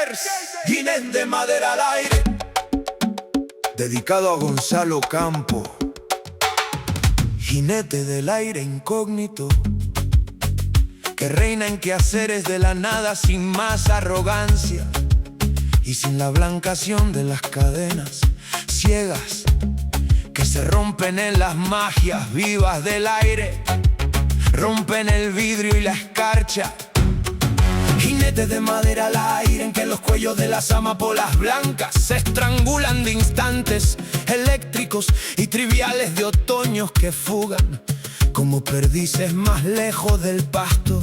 Skaters, Guinness de madera al aire, dedicado a Gonzalo Campo, jinete del aire incógnito, que reina en quehaceres de la nada sin más arrogancia y sin la blancación de las cadenas ciegas que se rompen en las magias vivas del aire, rompen el vidrio y la escarcha. Jinetes de madera al aire en que los cuellos de las amapolas blancas se estrangulan de instantes eléctricos y triviales de otoños que fugan como perdices más lejos del pasto.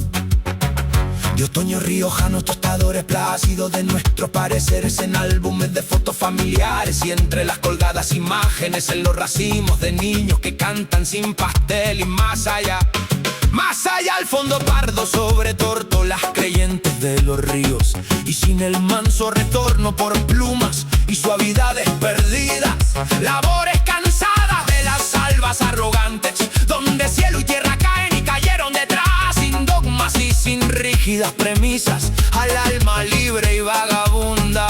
De otoños riojanos, tostadores plácidos de nuestros pareceres en álbumes de fotos familiares y entre las colgadas imágenes en los racimos de niños que cantan sin pastel y más allá al fondo pardo sobre tórtolas creyentes de los ríos y sin el manso retorno por plumas y suavidades perdidas, labores cansadas de las albas arrogantes, donde cielo y tierra caen y cayeron detrás, sin dogmas y sin rígidas premisas, al alma libre y vagabunda.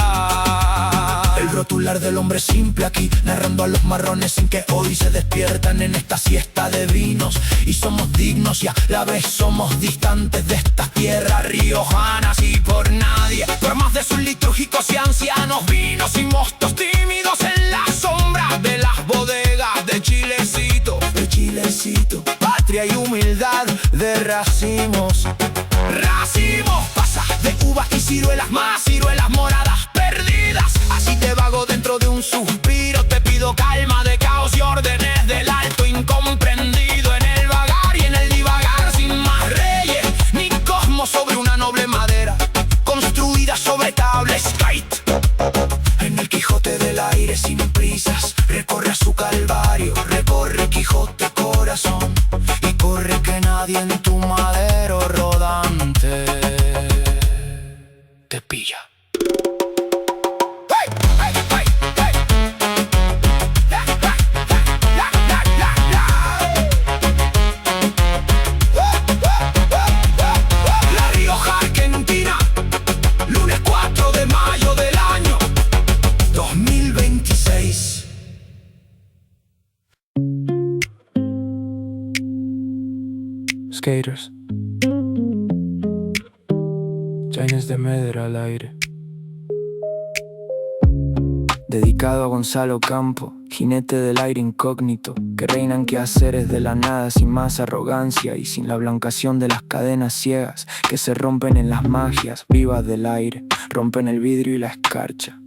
El rotular del hombre simple aquí, narrando a los marrones en que hoy se despiertan en esta siesta de vinos. Y somos dignos y a la vez somos distantes de estas tierras riojanas y por nadie, por más de sus litúrgicos y ancianos vinos y mostos tímidos en la sombra de las bodegas de Chilecito, patria y humildad de racimos. Racimos pasa de uvas y ciruelas, más ciruelas moradas perdidas. Así te vago dentro de un suspiro, te pido calma de caos y órdenes del alto incomprendido en el vagar y en el divagar, sin más reyes ni cosmos sobre una noble madera construida sobre tabla skate. En el Quijote del aire sin prisas recorre a su calvario, recorre Quijote corazón y corre que nadie en tu madero rodante te pilla. La Rioja, Argentina, lunes 4 de mayo del año 2026. Skaters, Guinness de madera al aire, dedicado a Gonzalo Campo, jinete del aire incógnito, que reina en quehaceres de la nada sin más arrogancia y sin la blancación de las cadenas ciegas que se rompen en las magias vivas del aire, rompen el vidrio y la escarcha.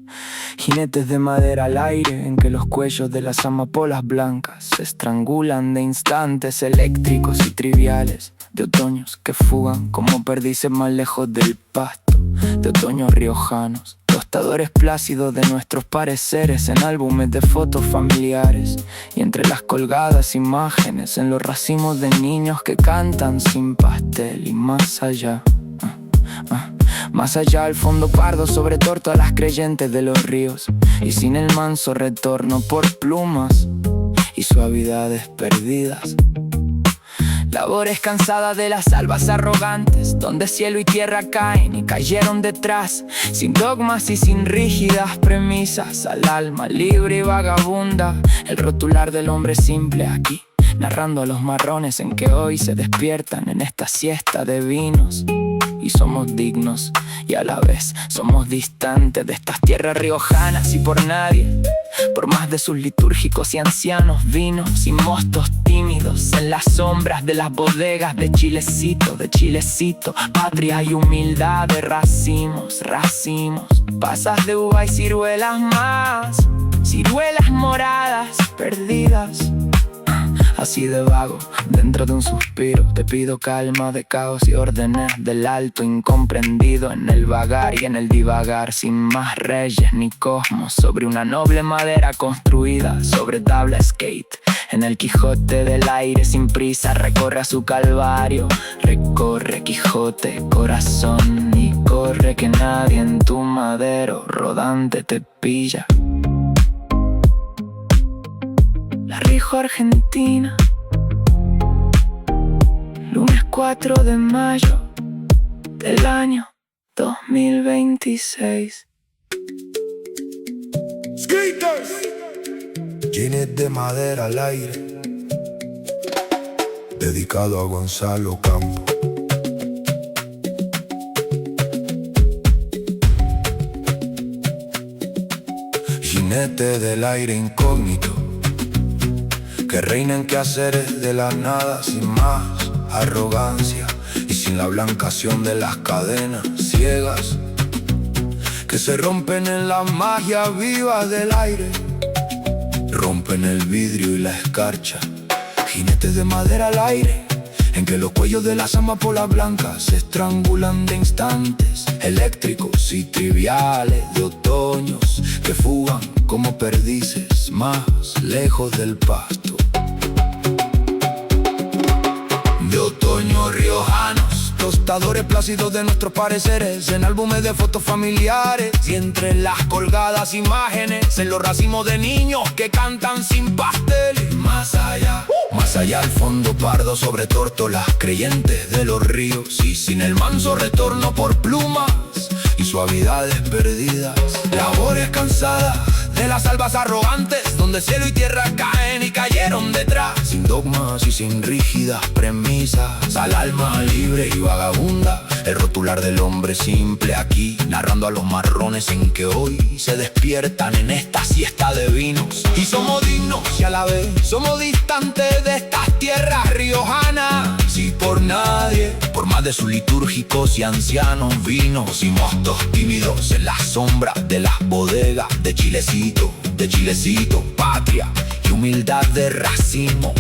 Jinetes de madera al aire en que los cuellos de las amapolas blancas se estrangulan de instantes eléctricos y triviales, de otoños que fugan como perdices más lejos del pasto, de otoños riojanos, tostadores plácidos de nuestros pareceres en álbumes de fotos familiares y entre las colgadas imágenes en los racimos de niños que cantan sin pastel y más allá. Más allá al fondo pardo sobre tórtolas creyentes de los ríos y sin el manso retorno por plumas y suavidades perdidas. Labores cansadas de las albas arrogantes, donde cielo y tierra caen y cayeron detrás, sin dogmas y sin rígidas premisas, al alma libre y vagabunda. El rotular del hombre simple aquí, narrando a los marrones en que hoy se despiertan en esta siesta de vinos. Y somos dignos y a la vez somos distantes de estas tierras riojanas y por nadie, por más de sus litúrgicos y ancianos vinos y mostos tímidos en las sombras de las bodegas de Chilecito, patria y humildad de racimos. Pasas de uva y ciruelas más, ciruelas moradas perdidas. Así de vago, dentro de un suspiro, te pido calma de caos y órdenes del alto incomprendido en el vagar y en el divagar, sin más reyes ni cosmos sobre una noble madera construida sobre tabla skate. En el Quijote del aire sin prisa recorre a su calvario, recorre Quijote corazón y corre que nadie en tu madero rodante te pilla. La Rioja, Argentina, lunes 4 de mayo del año 2026. Skaters, jeans de madera al aire, dedicado a Gonzalo Campo. Jinete del aire incógnito, que reina en quehaceres de la nada sin más arrogancia y sin la blancación de las cadenas ciegas que se rompen en la magia viva del aire, rompen el vidrio y la escarcha. Jinetes de madera al aire, en que los cuellos de las amapolas blancas se estrangulan de instantes eléctricos y triviales de otoños que fugan como perdices más lejos del pasto. De otoño riojanos, tostadores plácidos de nuestros pareceres, en álbumes de fotos familiares y entre las colgadas imágenes, en los racimos de niños que cantan sin pastel. Más allá al fondo pardo sobre tórtolas, creyentes de los ríos y sin el manso retorno por plumas y suavidades perdidas. Labores cansadas de las albas arrogantes, donde cielo y tierra caen y cayeron detrás, sin dogmas y sin rígidas premisas, al alma libre y vagabunda, el rotular del hombre simple aquí, narrando a los marrones en que hoy se despiertan en esta siesta de vinos. Y somos dignos y a la vez somos distantes de estas tierras riojanas. Si por nadie, por más de sus litúrgicos y ancianos vinos y mostos tímidos en la sombra de las bodegas de Chilecito, patria y humildad de racimo,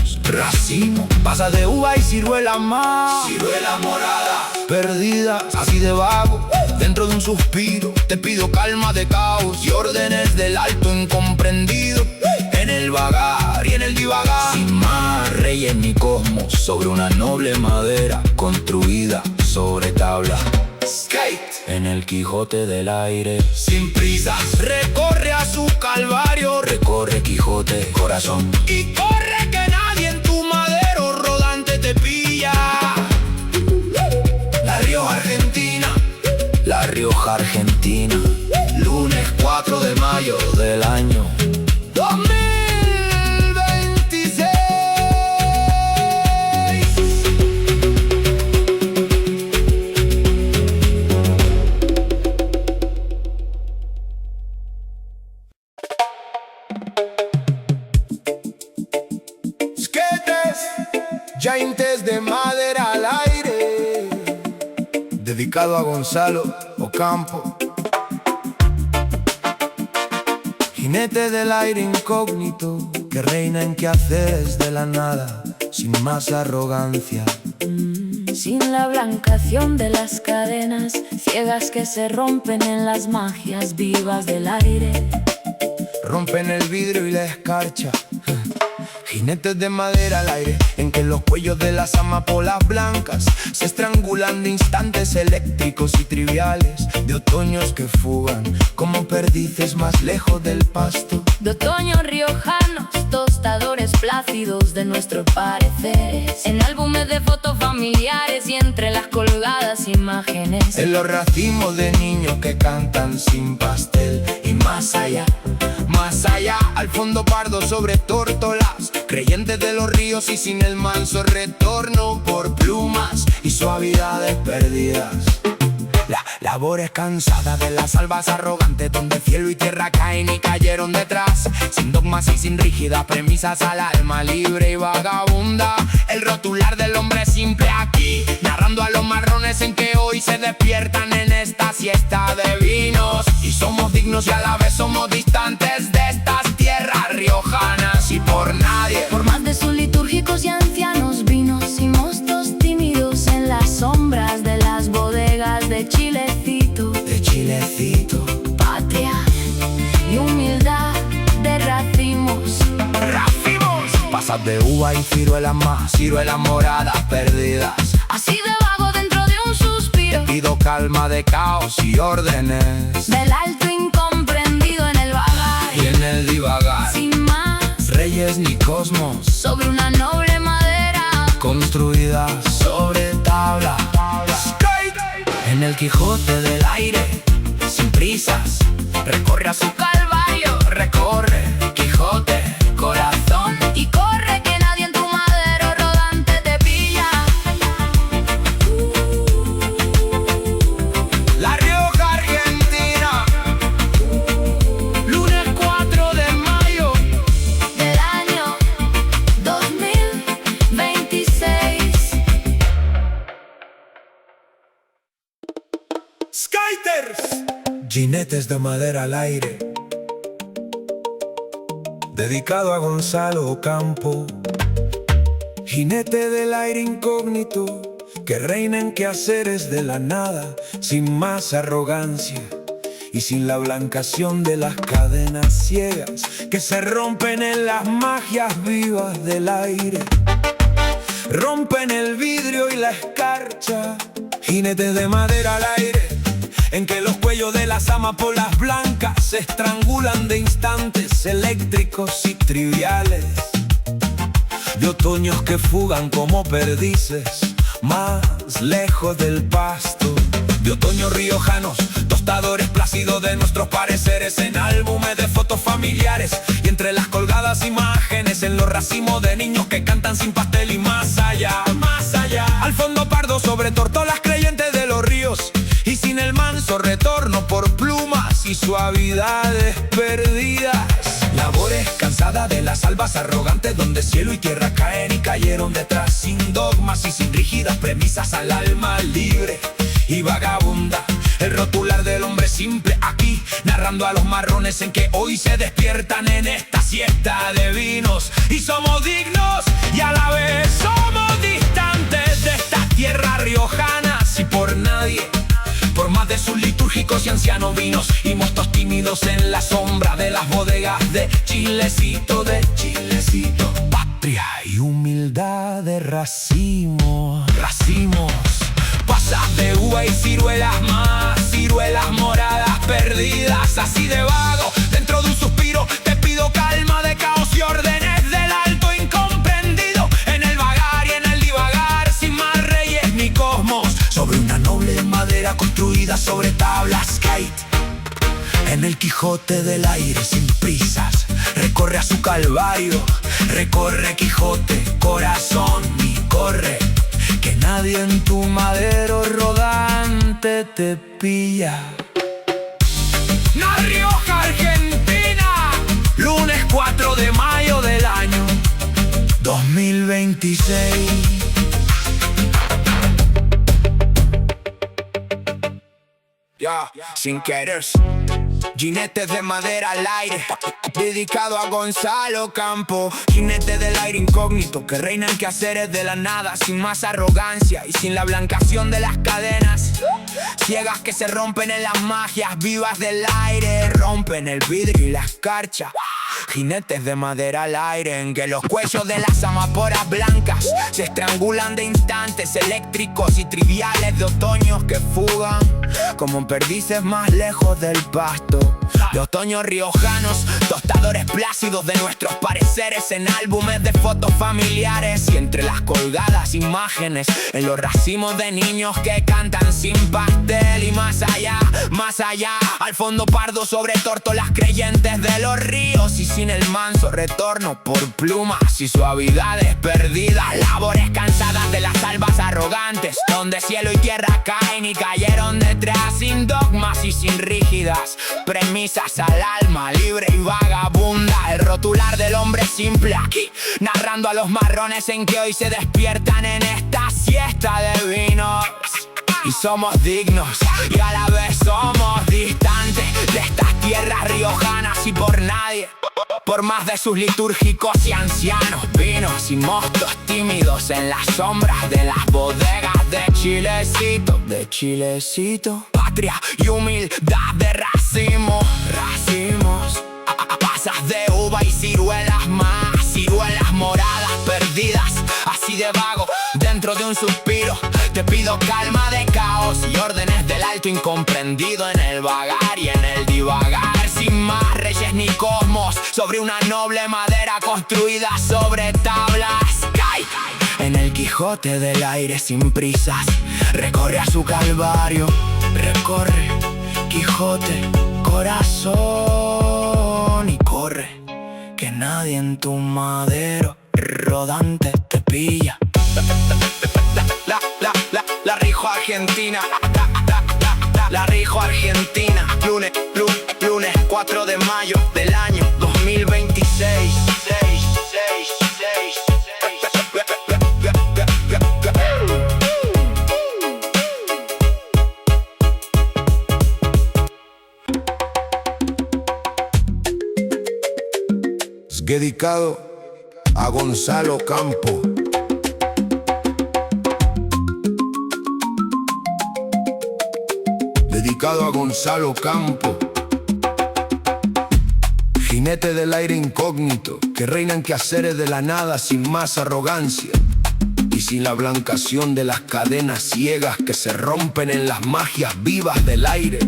pasas de uva y ciruela más, ciruela morada, perdidas así de vago, dentro de un suspiro, te pido calma de caos y órdenes del alto incomprendido, en el vagar y en el divagar, sin más reyes ni cosmos, sobre una noble madera construida sobre tabla. Skate en el Quijote del aire, sin prisas, recorre a su calvario, recorre Quijote, corazón, y corre que nadie en tu madero rodante te pilla. La Rioja Argentina, lunes 4 de mayo del año 2026. Jaintes de madera al aire, dedicado a Gonzalo Ocampo. Jinete del aire incógnito, que reina en quehaceres de la nada, sin más arrogancia. Sin la blancación de las cadenas ciegas que se rompen en las magias vivas del aire. Rompen el vidrio y la escarcha. Jinetes de madera al aire, en que los cuellos de las amapolas blancas se estrangulan de instantes eléctricos y triviales, de otoños que fugan como perdices más lejos del pasto. De otoño riojanos, tostadores plácidos de nuestros pareceres, en álbumes de fotos familiares y entre las colgadas imágenes, en los racimos de niños que cantan sin pastel y más allá, al fondo pardo sobre tórtolas, creyentes de los ríos y sin el manso retorno por plumas y suavidades perdidas. Labores cansadas de las albas arrogantes, donde cielo y tierra caen y cayeron detrás, sin dogmas y sin rígidas premisas, al alma libre y vagabunda, el rotular del hombre simple aquí, narrando a los marrones en que hoy se despiertan en esta siesta de vinos. Y somos dignos y a la vez somos distantes de estas tierras riojanas, y por nadie, por más de sus litúrgicos y ancianos vinos y mostos tímidos en las sombras de las bodegas de Chilecito, patria y humildad de racimos, pasas de uva y ciruela más, ciruela morada, perdidas así de vago dentro de un suspiro, pido calma de caos y órdenes del alto incomprendido en el vagar y en el divagar, sin más reyes ni cosmos, sobre una noble madera construida sobre tabla. Skate En el Quijote del aire, sin prisas, recorre a su calvario, recorre, Quijote, corazón. Y corre que nadie en tu madero rodante te pilla. La Rioja, Argentina, lunes 4 de mayo Del año 2026. Skaters, jinetes de madera al aire, dedicado a Gonzalo Ocampo. Jinete del aire incógnito, que reina en quehaceres de la nada, sin más arrogancia y sin la blancación de las cadenas ciegas que se rompen en las magias vivas del aire. Rompen el vidrio y la escarcha, jinetes de madera al aire, en que los cuellos de las amapolas blancas se estrangulan de instantes eléctricos y triviales, de otoños que fugan como perdices más lejos del pasto, de otoños riojanos, tostadores plácidos de nuestros pareceres en álbumes de fotos familiares, y entre las colgadas imágenes en los racimos de niños que cantan sin pastel y más allá, al fondo pardo sobre tortolas creyentes de los ríos, y sin el manso retorno por plumas y suavidades perdidas. Labores cansadas de las albas arrogantes, donde cielo y tierra caen y cayeron detrás, sin dogmas y sin rígidas premisas, al alma libre y vagabunda. El rotular del hombre simple aquí, narrando a los marrones en que hoy se despiertan en esta siesta de vinos. Y somos dignos y a la vez somos distantes de esta tierra riojana, si por nadie, por más de sus litúrgicos y ancianos vinos, y mostos tímidos en la sombra de las bodegas de Chilecito, patria y humildad de racimos, pasas de uva y ciruelas más, ciruelas moradas perdidas, así de vago, dentro de un suspiro, te pido calma de caos y órdenes del alto incomprendido, en el vagar y en el divagar, sin más reyes ni cosmos, sobre una noble madera construida sobre tablas skate. En el Quijote del aire sin prisas, recorre a su calvario, recorre Quijote, corazón, y corre, que nadie en tu madero rodante te pilla. La Rioja, Argentina, lunes 4 de mayo del año 2026. Sin querer, jinetes de madera al aire, dedicado a Gonzalo Ocampo. Jinete del aire incógnito, que reina en quehaceres de la nada, sin más arrogancia y sin la blancación de las cadenas ciegas que se rompen en las magias vivas del aire. Rompen el vidrio y la escarcha, jinetes de madera al aire, en que los cuellos de las amapolas blancas se estrangulan de instantes eléctricos y triviales, de otoños que fugan como perdices más lejos del pasto, de otoños riojanos, tostadores plácidos de nuestros pareceres en álbumes de fotos familiares, y entre las colgadas imágenes en los racimos de niños que cantan sin pastel, y más allá, al fondo pardo sobre tórtolas creyentes de los ríos, y sin el manso retorno por plumas y suavidades perdidas. Labores cansadas de las albas arrogantes, donde cielo y tierra caen y cayeron detrás, sin dogmas y sin rígidas premisas, al alma libre y vagabunda. El rotular del hombre simple aquí, narrando a los marrones en que hoy se despiertan en esta siesta de vinos. Y somos dignos y a la vez somos distantes de estas tierras riojanas, y por nadie, por más de sus litúrgicos y ancianos vinos, y mostos tímidos en las sombras de las bodegas de Chilecito, patria y humildad de racimos, pasas de uva y ciruelas más, ciruelas moradas perdidas, así de vago, dentro de un suspiro, te pido calma de caos y órdenes del alto incomprendido, en el vagar y en el divagar, sin más reyes ni cosmos, sobre una noble madera construida sobre tablas. En el Quijote del aire sin prisas, recorre a su calvario, recorre, Quijote, corazón, y corre, que nadie en tu madero rodante te pilla. La rijo argentina, la rijo argentina. Lunes 4 de mayo del año 2026. Es dedicado a Gonzalo Campo. Dedicado a Gonzalo Campo, jinete del aire incógnito, que reina en quehaceres de la nada sin más arrogancia y sin la blancación de las cadenas ciegas que se rompen en las magias vivas del aire,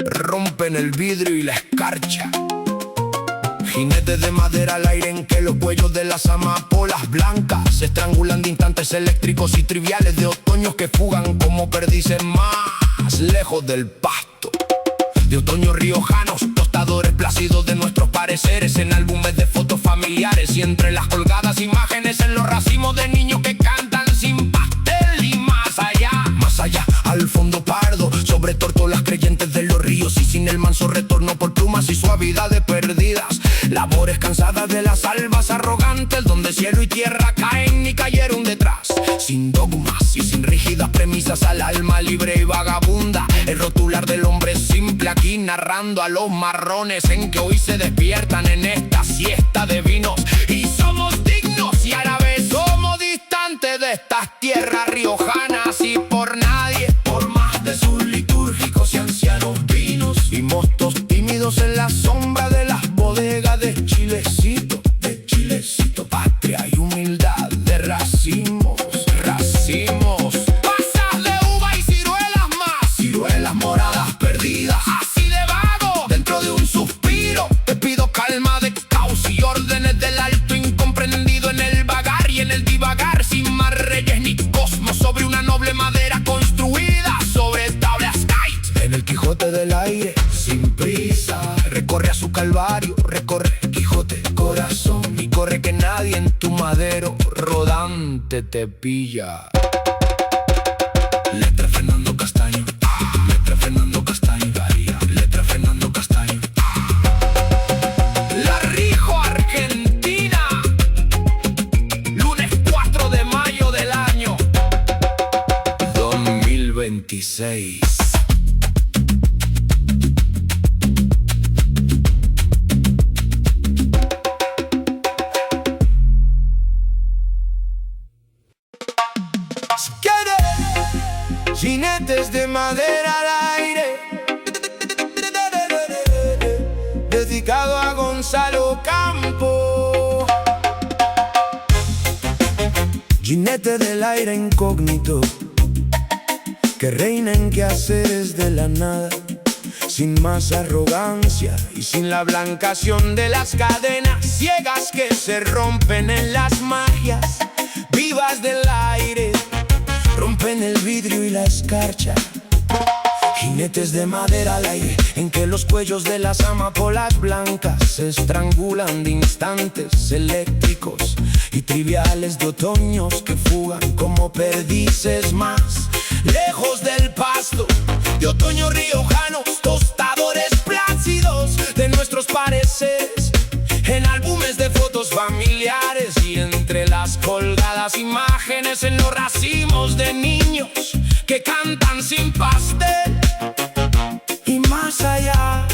rompen el vidrio y la escarcha. Jinete de madera al aire en que los cuellos de las amapolas blancas se estrangulan de instantes eléctricos y triviales de otoños que fugan como perdices más lejos del pasto. De otoños riojanos, tostadores plácidos de nuestros pareceres en álbumes de fotos familiares y entre las colgadas imágenes en los racimos de niños que cantan sin pastel y más allá, al fondo pardo, sobre tórtolas creyentes de los ríos y sin el manso retorno por plumas y suavidades perdidas. Labores cansadas de las albas arrogantes donde cielo y tierra caen y cayeron detrás. Sin dogmas y sin rígidas premisas al alma libre y vagabunda. El rotular del hombre simple aquí narrando a los marrones en que hoy se despiertan en esta siesta de vinos. Y somos dignos y a la vez somos distantes de estas tierras riojanas y por nadie, por más de sus litúrgicos y ancianos vinos y mostos tímidos en la sombra de las bodegas de Chilecito, patria y humildad de racimos. Pasas de uva y ciruelas más, ciruelas moradas perdidas, así de vago, dentro de un suspiro. Te pido calma de caos y órdenes del alto incomprendido en el vagar y en el divagar, sin más reyes ni cosmos, sobre una noble madera construida sobre tablas kite. En el Quijote del aire, sin prisa, recorre a su calvario, recorre, Quijote, corazón, y corre que nadie en tu madero rodante te pilla. Letra Fernando Castaño, letra Fernando Castaño, letra Fernando Castaño. La rijo argentina, lunes 4 de mayo del año 2026. Jinetes de madera al aire, dedicado a Gonzalo Campo. Jinete del aire incógnito, que reina en quehaceres de la nada, sin más arrogancia y sin la blancación de las cadenas ciegas que se rompen en las magias vivas del aire, rompen el vidrio y la escarcha. Jinetes de madera al aire, en que los cuellos de las amapolas blancas se estrangulan de instantes eléctricos y triviales de otoños que fugan como perdices más lejos del pasto. De otoños riojanos, tostadores plácidos de nuestros pareceres en álbumes de fotos familiares y entre las colgadas imágenes en los racimos de niños que cantan sin pastel. Y más allá,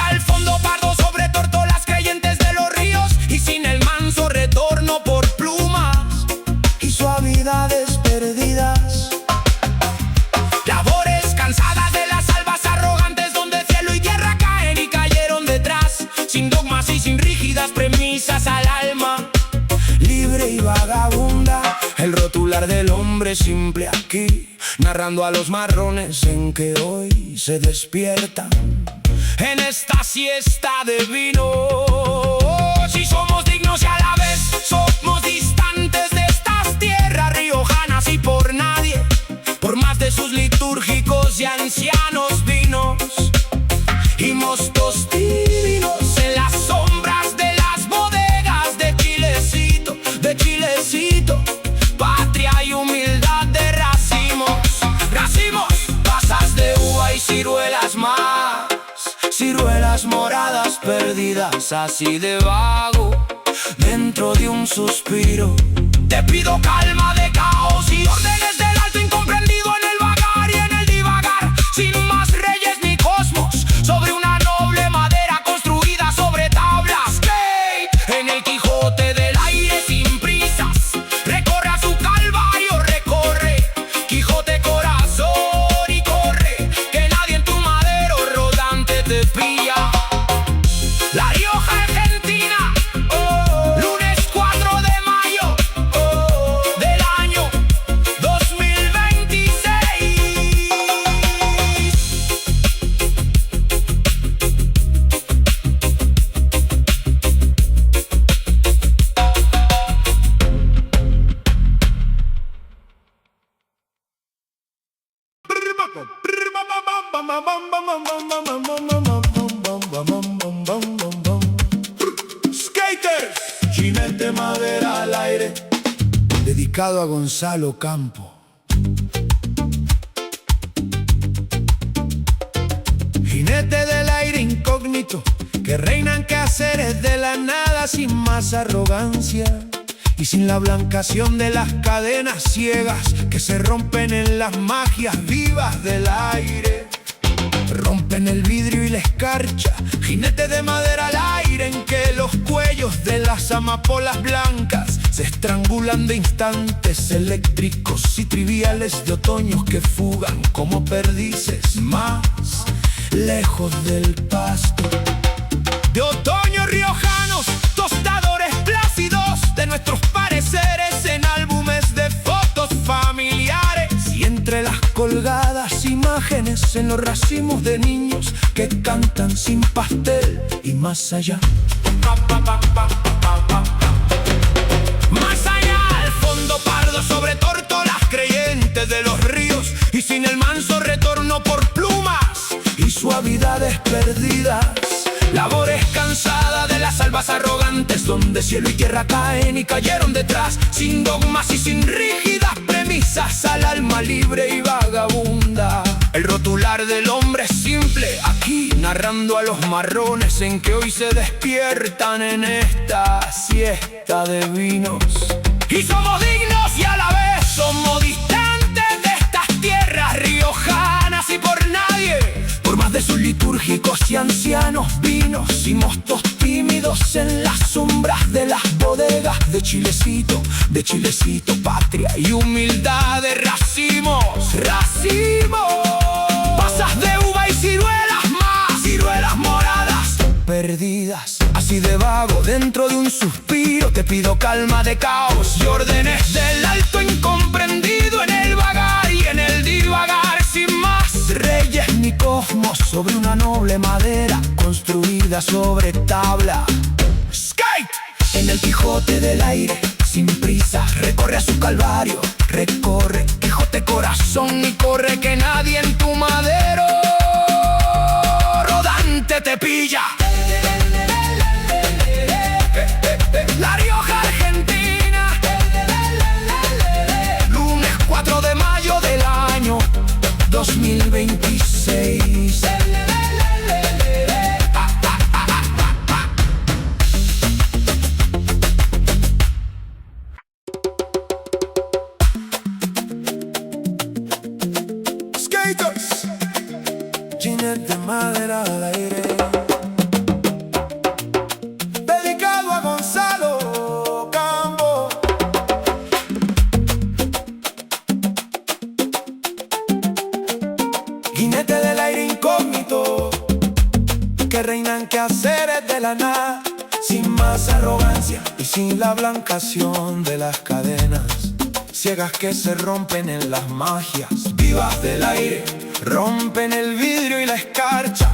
al fondo pardo, sobre tórtolas creyentes de los ríos y sin el manso retorno por plumas y suavidades perdidas. Labores cansadas de las albas arrogantes donde cielo y tierra caen y cayeron detrás, sin dogmas y sin rígidas premisas al alma libre y vagabunda. El rotular del hombre simple aquí, narrando a los marrones en que hoy se despiertan en esta siesta de vino. Si somos dignos y a la vez somos ritos litúrgicos y ancianos vinos y mostos divinos en las sombras de las bodegas de Chilecito, patria y humildad de racimos, pasas de uva y ciruelas más, ciruelas moradas perdidas así de vago dentro de un suspiro. Te pido calma de caos y órdenes del alto incomprendido en el vagar y en el divagar, sin más reyes ni cosmos, sobre una noble madera construida sobre tablas. En el Quijote del aire sin prisas, recorre a su calvario, recorre, Quijote corazón y corre, que nadie en tu madero rodante te pilla. La Rioja Argentina, lunes 4 de mayo del año 2026. Skaters, jinete madera al aire, dedicado a Gonzalo Campo. Jinete del aire incógnito, que reinan quehaceres de la nada sin más arrogancia y sin la blancación de las cadenas ciegas que se rompen en las magias vivas del aire. Rompen el vidrio y la escarcha, jinete de madera al aire, en que los cuellos de las amapolas blancas se estrangulan de instantes eléctricos y triviales de otoños que fugan como perdices más lejos del pasto. De otoños riojanos, tostadores plácidos de nuestros pareceres en álbumes de fotos familiares, y entre las colgadas imágenes en los racimos de niños que cantan sin pastel y más allá. Más allá, al fondo pardo sobre tórtolas creyentes de los ríos y sin el manso retorno por plumas y suavidades perdidas. Labores cansadas de las albas arrogantes, donde cielo y tierra caen y cayeron detrás, sin dogmas y sin rígidas premisas, al alma libre y vagabunda. El rotular del hombre simple, aquí narrando a los marrones en que hoy se despiertan en esta siesta de vinos. Y somos dignos y a la vez somos distantes de estas tierras riojanas, y por nadie, por más de sus litúrgicos y ancianos vinos y mostos tímidos en las sombras de las bodegas de Chilecito, patria y humildad de racimos, pasas de uva y ciruelas más, ciruelas moradas perdidas así de vago dentro de un suspiro. Te pido calma de caos y órdenes del alto incomprendido en el vagar y en el divagar, sin más reyes ni cosmos, sobre una noble madera construida sobre tabla. Skate en el Quijote del aire sin prisa, recorre a su calvario, recorre, Quijote corazón y corre, que nadie en tu madero rodante te pilla. La Rioja Argentina, lunes 4 de mayo del año 2026. Skaters, jinete madera al aire, dedicado a Gonzalo Campo. Jinete del aire incógnito, que reinan quehaceres de la nada, sin más arrogancia y sin la blancación de las cadenas ciegas que se rompen en las magias vivas del aire. Rompen el vidrio y la escarcha,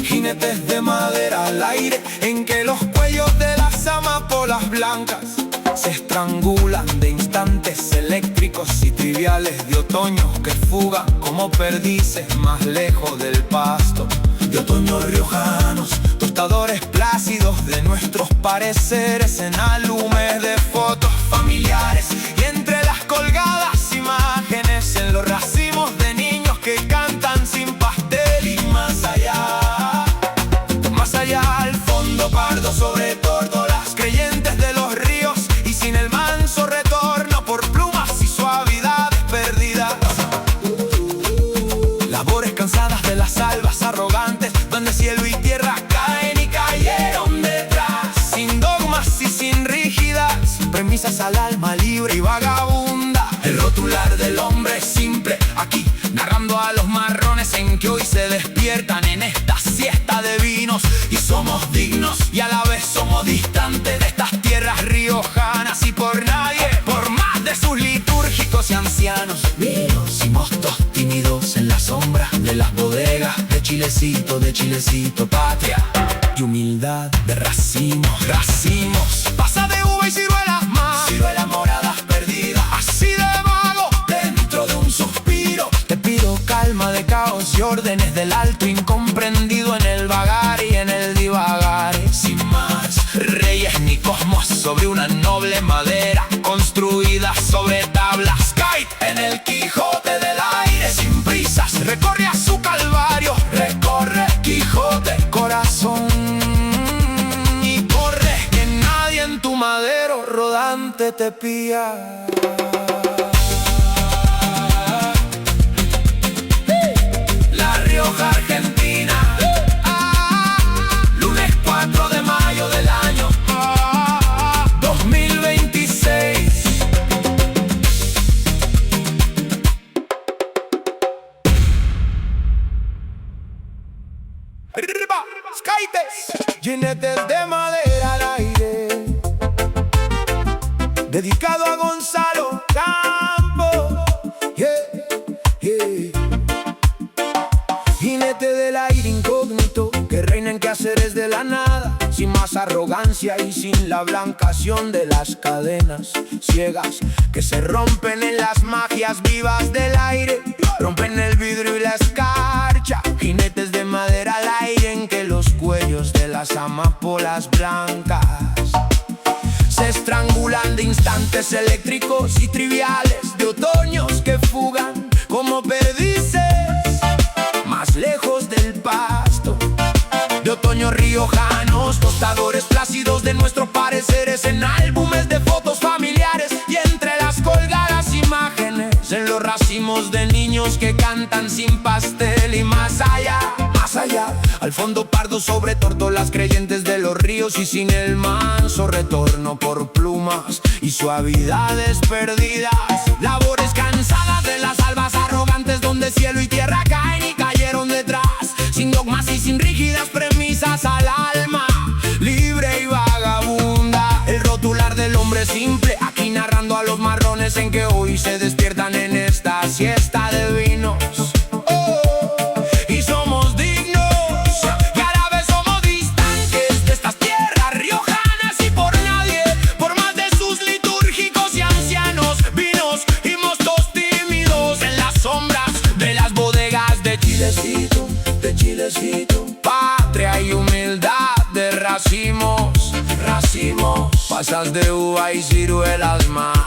jinetes de madera al aire, en que los cuellos de las amapolas blancas Se estrangulan de instantes eléctricos y triviales de otoño que fugan como perdices más lejos del pasto. De otoño riojanos, tostadores plácidos de nuestros pareceres en álbumes de fotos familiares. Y entre las colgadas imágenes en los racimos de niños que cantan sin pastel. Y más allá al fondo pardo sobre tórtolas creyentes de los ríos y sin el manso retorno por plumas y suavidades perdidas. Labores cansadas de las albas arrogantes donde cielo y tierra caen y cayeron detrás, sin dogmas y sin rígidas premisas al alma libre y vagabunda. El rotular del hombre simple aquí narrando a los marrones en que hoy se despiertan en esta siesta de vinos. Y somos dignos y a la vez somos distantes de estas tierras riojanas. Y por nadie, por más de sus litúrgicos y ancianos vinos y mostos tímidos en la sombra de las bodegas de Chilecito, patria y humildad de racimos. Pasa de uva y ciruelas más, ciruelas moradas perdidas, así de vago dentro de un suspiro. Te pido calma de caos y órdenes del alto incomprendido en el vagar y en el divagar. Sin más reyes ni cosmos sobre una noble madera construida sobre tablas. Kite en el Quijote del aire sin prisas recorre a su calvario. Recorre Quijote, corazón, y corre que nadie en tu madero rodante te pilla. La Rioja, Argentina, lunes 4 de mayo del año 2026. Skaites, jinetes de madera al aire, dedicado a Gonzalo Campos. Jinete del aire incógnito que reina en quehaceres de la nada, sin más arrogancia y sin la blancación de las cadenas ciegas que se rompen en las magias vivas del aire. Rompen el vidrio y la escarcha, jinetes de madera al aire en que los cuellos de las amapolas blancas se estrangulan de instantes eléctricos y triviales de otoños que fugan como perdices más lejos del pasto. De otoño riojanos, tostadores plácidos de nuestros pareceres en álbumes de fotos familiares y entre las colgadas imágenes en los racimos de niños que cantan sin pastel. Y más allá, al fondo pardo sobre tórtolas creyentes de los ríos y sin el manso retorno por plumas y suavidades perdidas. Labores cansadas de las albas arrogantes donde cielo y tierra caen y cayeron detrás, sin dogmas y sin rígidas premisas al alma libre y vagabunda. El rotular del hombre simple aquí narrando a los marrones en que hoy se despiertan en esta siesta de vinos. Y somos dignos y a la vez somos distantes de estas tierras riojanas. Y por nadie, por más de sus litúrgicos y ancianos vinos y mostos tímidos en las sombras de las bodegas de Chilecito, patria y humildad de racimos. Pasas de uva y ciruelas más,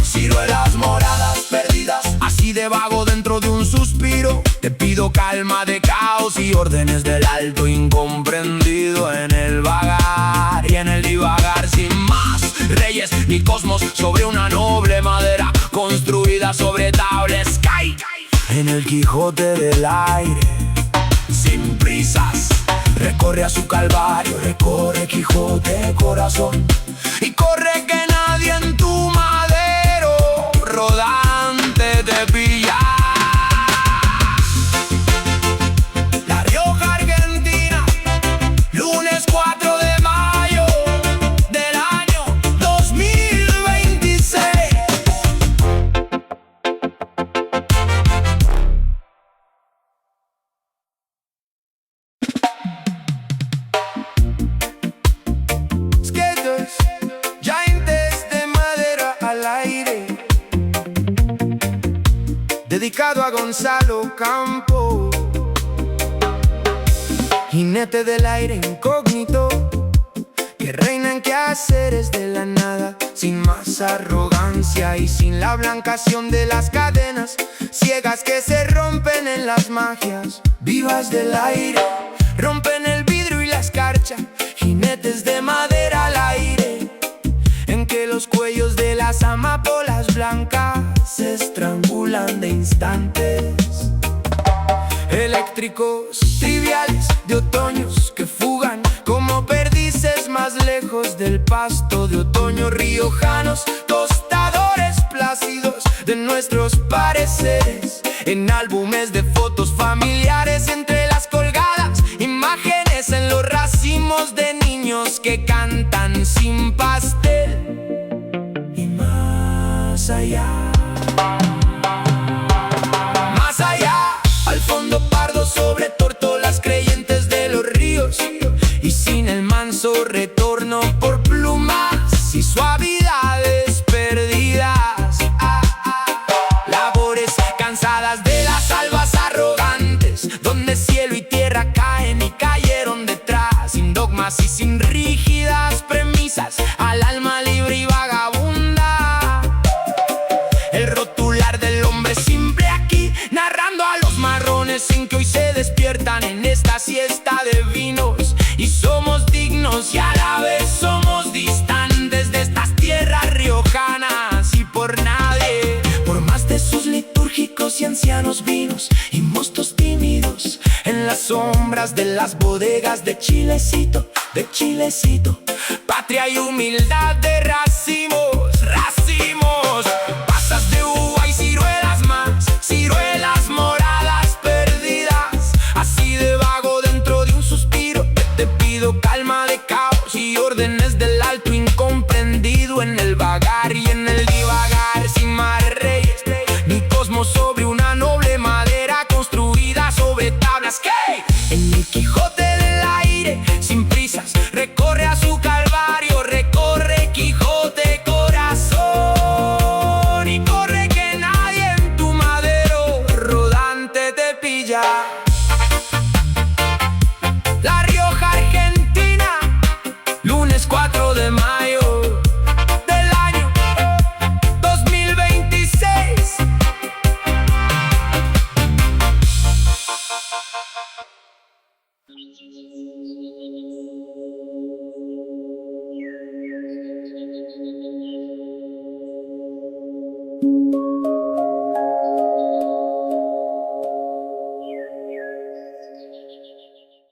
ciruelas moradas perdidas, así de vago dentro de un suspiro. Te pido calma de caos y órdenes del alto incomprendido en el vagar y en el divagar. Sin más reyes ni cosmos sobre una noble madera construida sobre tablas. Kite en el Quijote del aire sin prisas recorre a su calvario. Recorre Quijote, corazón, y corre que nadie en tu madero rodante te pilla. La Rioja, Argentina, lunes 4 de mayo del año 2026. Skaters, giants de Dedicado a Gonzalo Campo, jinete del aire incógnito, que reina en quehaceres de la nada, sin más arrogancia y sin la blancación de las cadenas ciegas que se rompen en las magias vivas del aire. Rompen el vidrio y la escarcha, jinetes de madera al aire, en que los cuellos de las amapolas blancas se estrangulan de instantes. Eléctricos triviales de otoños que fugan como perdices más lejos del pasto de otoño. Riojanos, tostadores plácidos de nuestros pareceres, en álbumes de fotos familiares entre las colgadas imágenes, en los racimos de niños que cantan sin pastel. Y más allá, más allá, al fondo pardo sobre tórtolas creyentes de los ríos, y sin el manso retorno por plumas y suavidades perdidas. Labores cansadas de las albas arrogantes, donde cielo y tierra caen y cayeron detrás, sin dogmas y sin rígidas premisas, al alma libre y vagabunda. El rotular del hombre simple aquí, narrando a los marrones sin que hoy se despiertan en esta siesta de vinos. Y somos dignos y a la vez somos distantes de estas tierras riojanas, y por nadie, por más de sus litúrgicos y ancianos vinos y mostos tímidos, en las sombras de las bodegas de Chilecito, patria y humildad de racimos, racimos, pasas de uva y ciruelas más, ciruelas moradas perdidas, así de vago dentro de un suspiro. Te pido calma de caos y órdenes del alto incomprendido, en el vagar y en el divagar, sin más reyes ni cosmos sobre una noble madera construida sobre tablas que en el Quijote del aire, sin prisas, recorre a su calvario, recorre Quijote corazón, y corre que nadie en tu madero rodante te pilla.